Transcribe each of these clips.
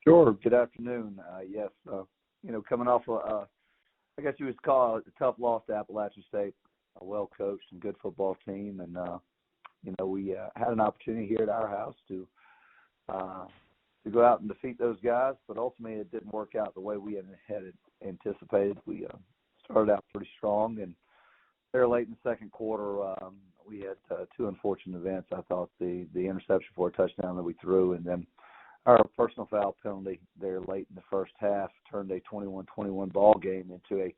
Sure. Good afternoon. Yes, coming off I guess you would call it a tough loss to Appalachian State, a well-coached and good football team. And, we had an opportunity here at our house to go out and defeat those guys, but ultimately it didn't work out the way we had anticipated. We started out pretty strong, and there late in the second quarter, we had two unfortunate events. I thought the interception for a touchdown that we threw, and then our personal foul penalty there late in the first half turned a 21-21 ball game into a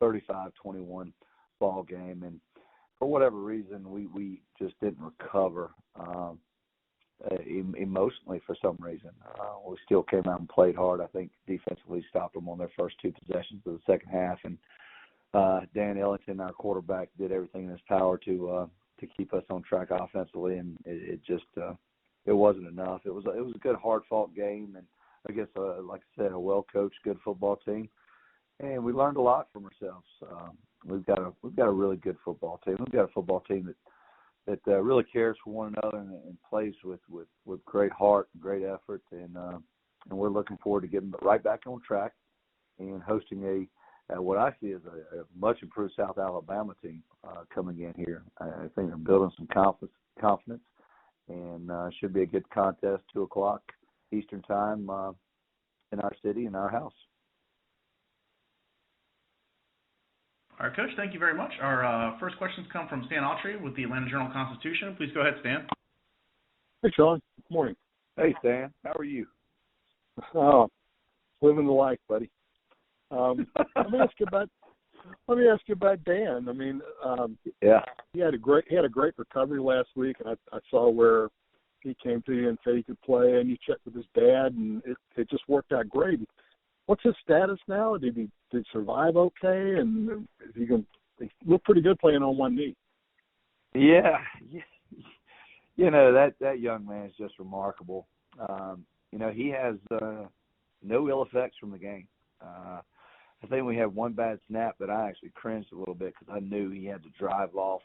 35-21 ball game. And for whatever reason, we just didn't recover emotionally for some reason. We still came out and played hard. I think defensively stopped them on their first two possessions of the second half. And Dan Elliott, our quarterback, did everything in his power to keep us on track offensively, and it just it wasn't enough. It was a good, hard-fought game, and I guess, like I said, a well-coached, good football team, and we learned a lot from ourselves. We've got a really good football team. We've got a football team that really cares for one another and plays with great heart and great effort, and we're looking forward to getting right back on track and hosting what I see as a much improved South Alabama team coming in here. I think they're building some confidence. And should be a good contest, 2 o'clock Eastern time in our city, in our house. All right, Coach, thank you very much. Our first questions come from Stan Autry with the Atlanta Journal-Constitution. Please go ahead, Stan. Hey, Shawn. Good morning. Hey, Stan. How are you? Oh, living the life, buddy. Let me ask you about Dan. I mean, he had a great recovery last week, and I saw where he came to you and said he could play, and you checked with his dad, and it just worked out great. What's his status now? Did he survive okay? And he looked pretty good playing on one knee. Yeah. That young man is just remarkable. He has no ill effects from the game. I think we had one bad snap that I actually cringed a little bit because I knew he had to drive off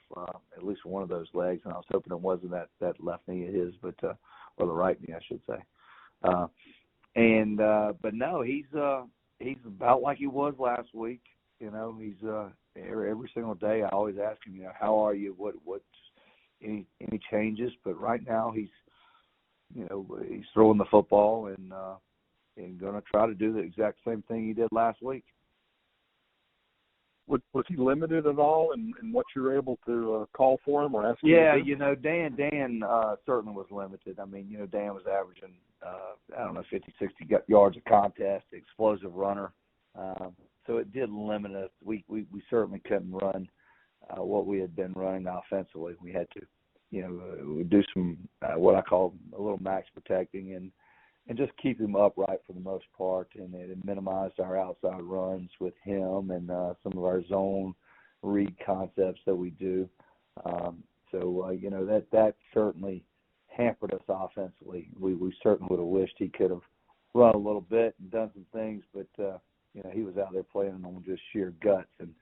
at least one of those legs, and I was hoping it wasn't that left knee of his, or the right knee, I should say. But no, he's about like he was last week. He's every single day I always ask him, how are you? What's any changes? But right now he's throwing the football and going to try to do the exact same thing he did last week. Was he limited at all in what you were able to call for him or ask him? Yeah, Dan certainly was limited. I mean, Dan was averaging, 50, 60 yards a contest, explosive runner. So it did limit us. We certainly couldn't run what we had been running offensively. We had to, do some what I call a little max protecting and just keep him upright for the most part, and it minimized our outside runs with him and some of our zone read concepts that we do. That certainly hampered us offensively. We certainly would have wished he could have run a little bit and done some things, but he was out there playing on just sheer guts and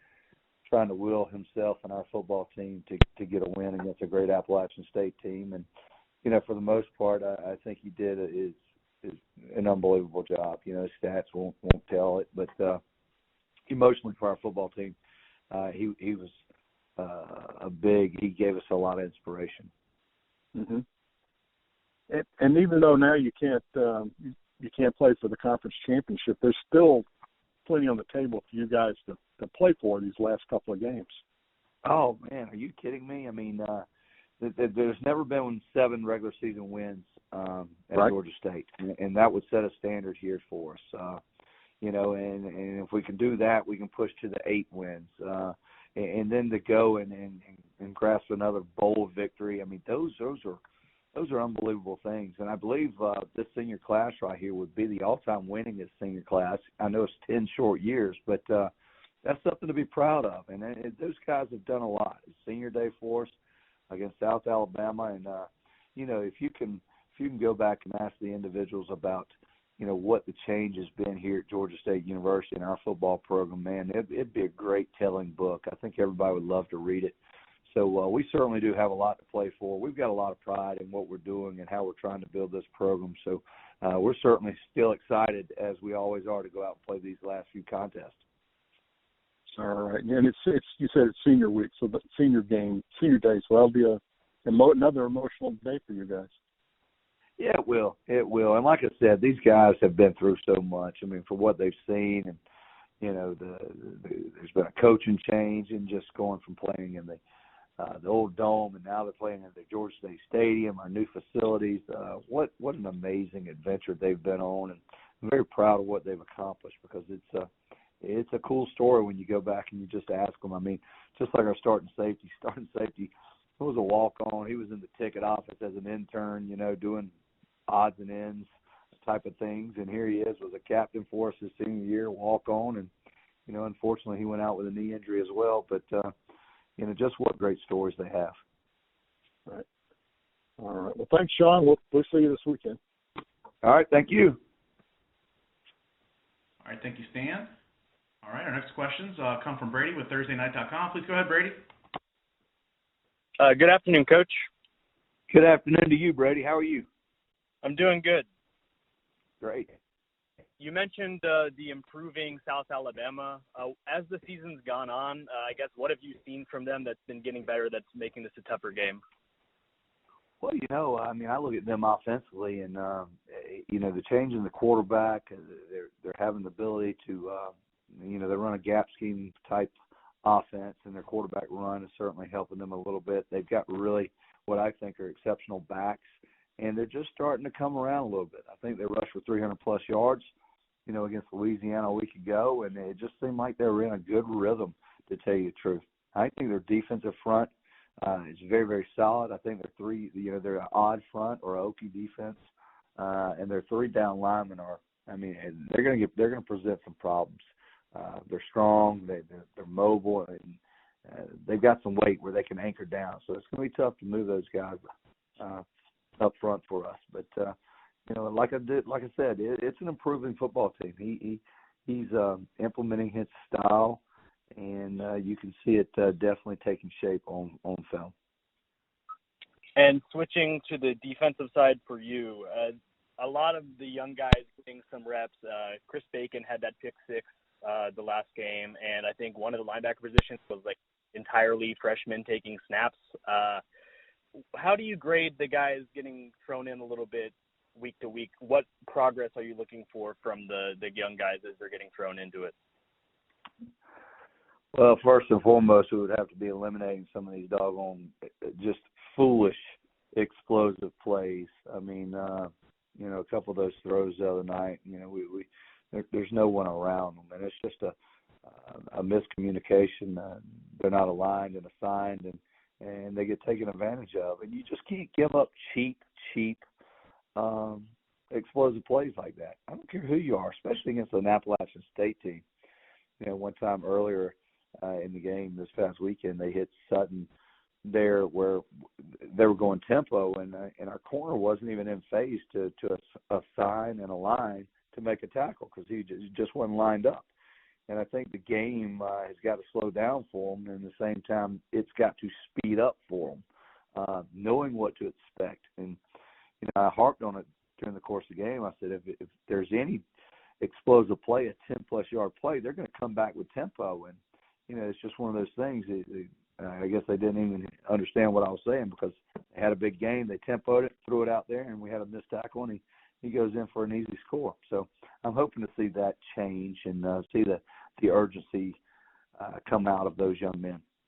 trying to will himself and our football team to get a win against a great Appalachian State team. And for the most part, I think he did is an unbelievable job. His stats won't tell it, but emotionally for our football team, he was he gave us a lot of inspiration. Mm-hmm. And even though now you can't play for the conference championship, there's still plenty on the table for you guys to play for these last couple of games. Oh man, are you kidding me? I mean, there's never been 7 regular season wins at right. Georgia State, and that would set a standard here for us. And if we can do that, we can push to the 8 wins, and then to go and grasp another bowl victory. I mean, those are unbelievable things, and I believe this senior class right here would be the all-time winningest senior class. I know it's 10 short years, but that's something to be proud of, and those guys have done a lot. It's senior day for us against South Alabama, and if you can go back and ask the individuals about what the change has been here at Georgia State University and our football program, man, it'd be a great telling book. I think everybody would love to read it. So we certainly do have a lot to play for. We've got a lot of pride in what we're doing and how we're trying to build this program. So we're certainly still excited, as we always are, to go out and play these last few contests. All right, and it's you said it's senior week, so the senior day, so that'll be another emotional day for you guys. Yeah, it will. It will. And like I said, these guys have been through so much. I mean, for what they've seen, and there's been a coaching change, and just going from playing in the old dome, and now they're playing in the Georgia State Stadium, our new facilities. What an amazing adventure they've been on, and I'm very proud of what they've accomplished, because it's a cool story when you go back and you just ask them. I mean, just like our starting safety, it was a walk-on. He was in the ticket office as an intern, doing odds and ends type of things, and here he is, was a captain for us his senior year, walk-on, and unfortunately he went out with a knee injury as well, but just what great stories they have. Right. All right. Well, thanks, Shawn. We'll see you this weekend. All right. Thank you. All right. Thank you, Stan. All right. Our next questions come from Brady with ThursdayNight.com. Please go ahead, Brady. Good afternoon, Coach. Good afternoon to you, Brady. How are you? I'm doing good. Great. You mentioned the improving South Alabama. As the season's gone on, I guess, what have you seen from them that's been getting better, that's making this a tougher game? Well, I look at them offensively, and the change in the quarterback, they're having the ability to, they run a gap scheme type offense, and their quarterback run is certainly helping them a little bit. They've got really what I think are exceptional backs, and they're just starting to come around a little bit. I think they rushed for 300-plus yards, against Louisiana a week ago, and it just seemed like they were in a good rhythm, to tell you the truth. I think their defensive front is very, very solid. I think they're an odd front or an Okie defense, and their three down linemen they're going to present some problems. They're strong, they're mobile, and they've got some weight where they can anchor down. So it's going to be tough to move those guys up front for us. But like I said, it's an improving football team. He's implementing his style, and you can see it definitely taking shape on film. And switching to the defensive side for you, a lot of the young guys getting some reps. Chris Bacon had that pick six the last game, and I think one of the linebacker positions was like entirely freshmen taking snaps. How do you grade the guys getting thrown in a little bit week to week? What progress are you looking for from the young guys as they're getting thrown into it? Well, first and foremost, it would have to be eliminating some of these doggone just foolish, explosive plays. I mean, a couple of those throws the other night, there's no one around them, and it's just a miscommunication. They're not aligned and assigned, and they get taken advantage of. And you just can't give up cheap, explosive plays like that. I don't care who you are, especially against an Appalachian State team. One time earlier in the game this past weekend, they hit Sutton there where they were going tempo, and our corner wasn't even in phase to assign and align to make a tackle because he just wasn't lined up. And I think the game has got to slow down for them, and at the same time, it's got to speed up for them, knowing what to expect. And I harped on it during the course of the game. I said, if there's any explosive play, a 10-plus yard play, they're going to come back with tempo. And it's just one of those things. I guess they didn't even understand what I was saying because they had a big game. They tempoed it, threw it out there, and we had a missed tackle, and he goes in for an easy score. So I'm hoping to see that change and see the urgency come out of those young men.